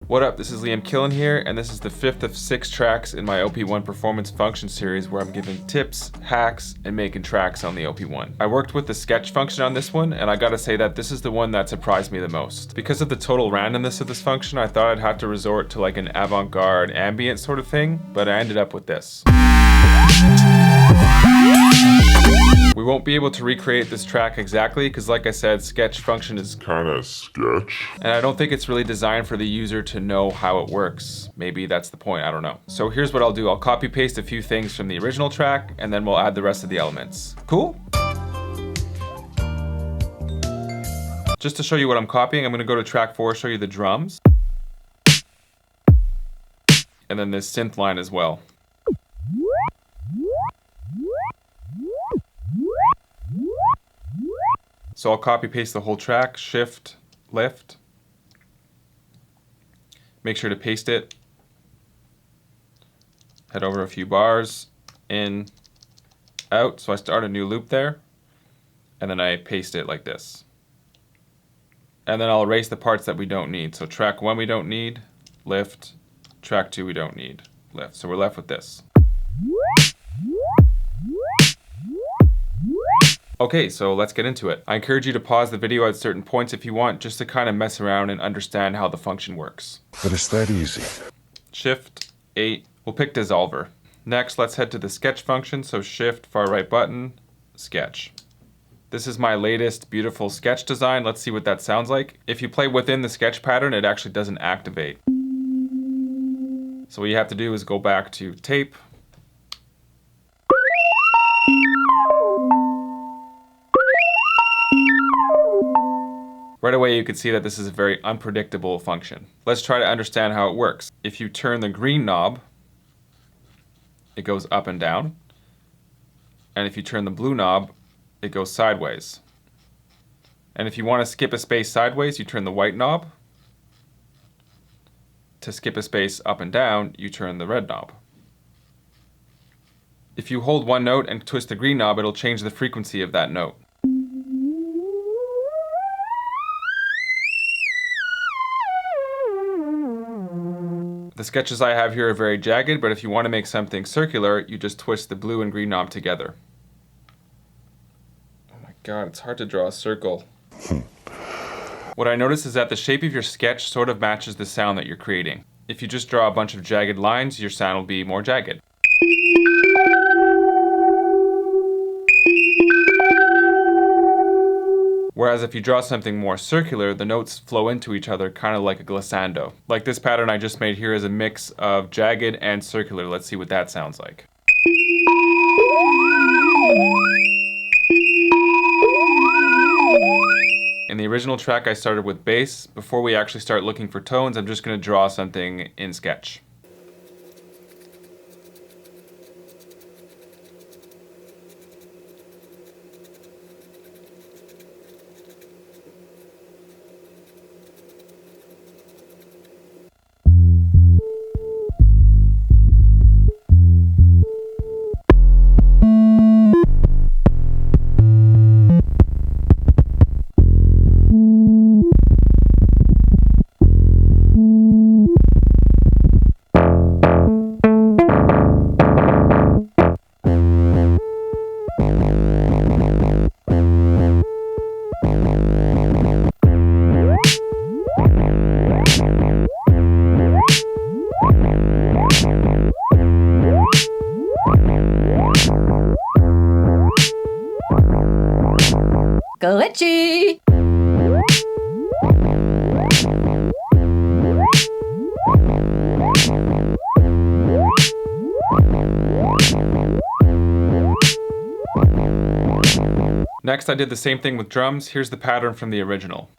What up, this is Killen here, and this is the 5th of 6 tracks in my OP1 Performance Function Series where I'm giving tips, hacks, and making tracks on the OP1. I worked with the sketch function on this one, and I gotta say that this is the one that surprised me the most. Because of the total randomness of this function, I thought I'd have to resort to like an avant-garde ambient sort of thing, but I ended up with this. We won't be able to recreate this track exactly because, like I said, sketch function is kinda sketch. And I don't think it's really designed for the user to know how it works. Maybe that's the point, I don't know. So here's what I'll do. I'll copy paste a few things from the original track and then we'll add the rest of the elements. Cool? Just to show you what I'm copying, I'm gonna go to track 4, show you the drums. And then this synth line as well. So I'll copy paste the whole track, shift, lift. Make sure to paste it. Head over a few bars, in, out. So I start a new loop there, and then I paste it like this. And then I'll erase the parts that we don't need. So track 1 we don't need, lift. Track 2 we don't need, lift. So we're left with this. Okay, so let's get into it. I encourage you to pause the video at certain points if you want, just to kind of mess around and understand how the function works. But it's that easy. Shift, 8, we'll pick dissolver. Next, let's head to the sketch function, so shift, far right button, sketch. This is my latest beautiful sketch design. Let's see what that sounds like. If you play within the sketch pattern, it actually doesn't activate. So what you have to do is go back to tape, right away you can see that this is a very unpredictable function. Let's try to understand how it works. If you turn the green knob, it goes up and down. And if you turn the blue knob, it goes sideways. And if you want to skip a space sideways, you turn the white knob. To skip a space up and down, you turn the red knob. If you hold one note and twist the green knob, it'll change the frequency of that note. The sketches I have here are very jagged, but if you want to make something circular, you just twist the blue and green knob together. Oh my god, it's hard to draw a circle. What I notice is that the shape of your sketch sort of matches the sound that you're creating. If you just draw a bunch of jagged lines, your sound will be more jagged. Whereas if you draw something more circular, the notes flow into each other kind of like a glissando. Like this pattern I just made here is a mix of jagged and circular. Let's see what that sounds like. In the original track I started with bass. Before we actually start looking for tones, I'm just going to draw something in sketch. Glitchy! Next I did the same thing with drums. Here's the pattern from the original.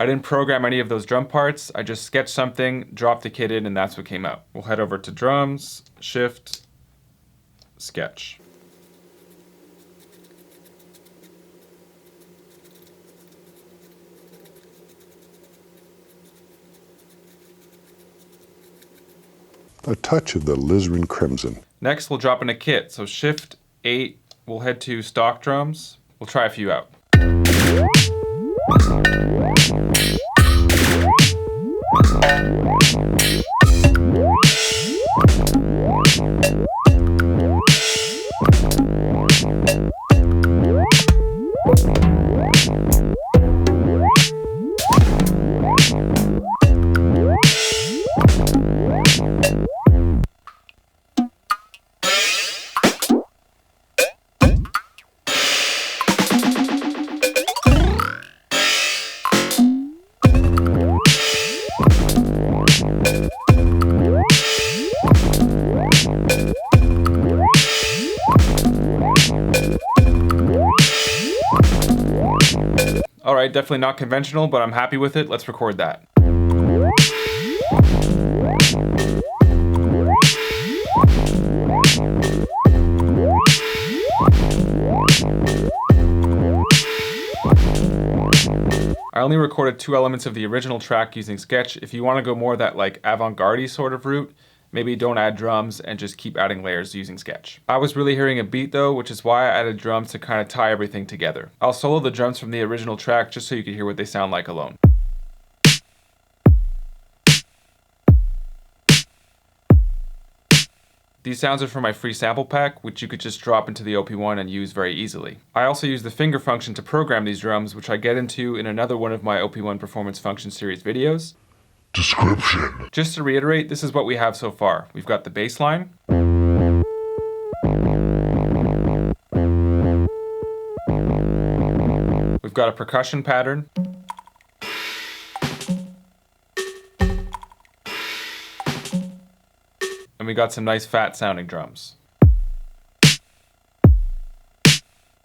I didn't program any of those drum parts. I just sketched something, dropped the kit in, and that's what came out. We'll head over to drums, shift, sketch. A touch of the alizarin crimson. Next, we'll drop in a kit. So Shift 8, we'll head to stock drums. We'll try a few out. Alright, definitely not conventional, but I'm happy with it. Let's record that. I only recorded 2 elements of the original track using Sketch. If you want to go more that like avant-garde sort of route, maybe don't add drums and just keep adding layers using Sketch. I was really hearing a beat though, which is why I added drums to kind of tie everything together. I'll solo the drums from the original track just so you can hear what they sound like alone. These sounds are from my free sample pack, which you could just drop into the OP1 and use very easily. I also use the finger function to program these drums, which I get into in another one of my OP1 Performance Function Series videos. Description. Just to reiterate, this is what we have so far. We've got the bass line. We've got a percussion pattern. And we got some nice fat sounding drums.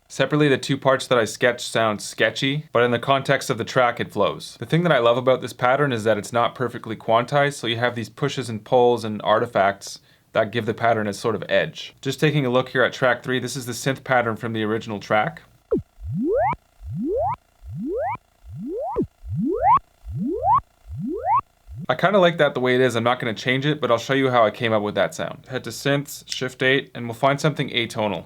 Separately, the 2 parts that I sketched sound sketchy, but in the context of the track, it flows. The thing that I love about this pattern is that it's not perfectly quantized, so you have these pushes and pulls and artifacts that give the pattern a sort of edge. Just taking a look here at track 3, this is the synth pattern from the original track. I kind of like that the way it is. I'm not going to change it, but I'll show you how I came up with that sound. Head to Synths, Shift 8, and we'll find something atonal.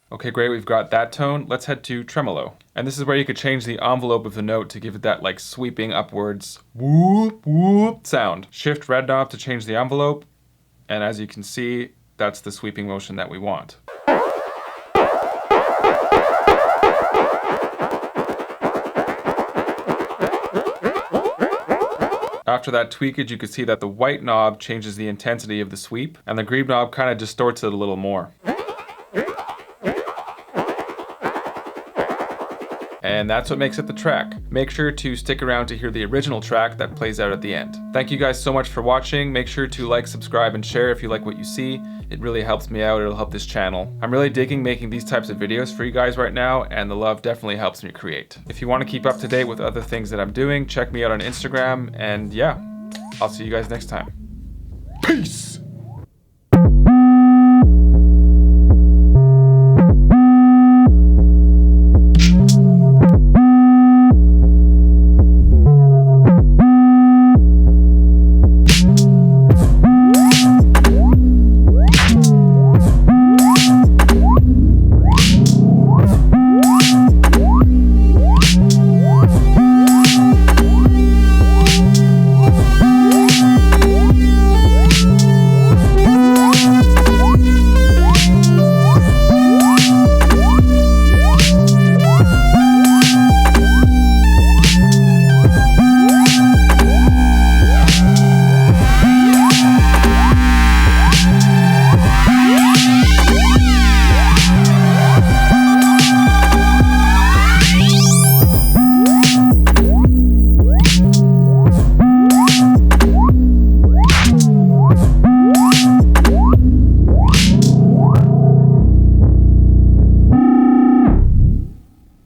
Okay, great, we've got that tone. Let's head to tremolo. And this is where you could change the envelope of the note to give it that like sweeping upwards whoop whoop sound. Shift red knob to change the envelope. And as you can see, that's the sweeping motion that we want. After that tweakage, you can see that the white knob changes the intensity of the sweep, and the green knob kind of distorts it a little more. And that's what makes it the track. Make sure to stick around to hear the original track that plays out at the end. Thank you guys so much for watching. Make sure to like, subscribe, and share if you like what you see. It really helps me out. It'll help this channel. I'm really digging making these types of videos for you guys right now, and the love definitely helps me create. If you want to keep up to date with other things that I'm doing, check me out on Instagram, and yeah, I'll see you guys next time. Peace!